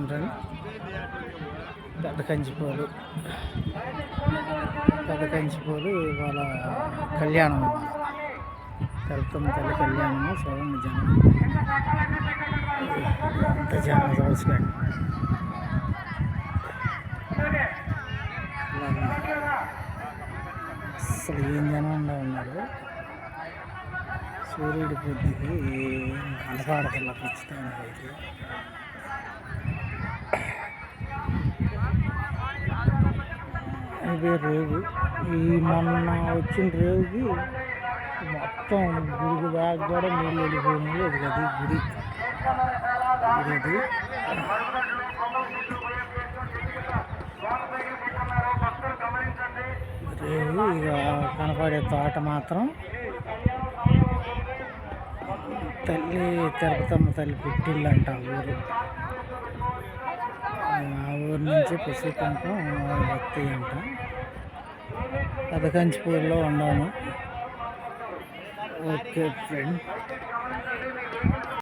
చూడండి పెద్ద కంచిపోలు ఇవాళ కళ్యాణం. వెళ్తున్న తల్లి కళ్యాణము. చూడండి జనం అంత జనం చూసుకోండి. అసలు ఏం జనం ఉన్నారు. సూర్యుడి పొద్దుకి కనపడతల ఖచ్చితంగా అయితే. ఇదే రేవు. ఈ మొన్న వచ్చిన రేవుకి మొత్తం గుడికి దాకా కూడా నీళ్ళు వెళ్ళిపోయినాయి. అది కదా గుడి. ఇది రేవు. ఇక కనపడే తోట మాత్రం తల్లి తిరుపతమ్మ తల్లి పుట్టిల్లు అంట ఊరు. ఆ ఊరు నుంచి పుస్తకంతో వస్తాయి అంట. పెదకంచిపూర్లో ఉన్నాను. Okay friend.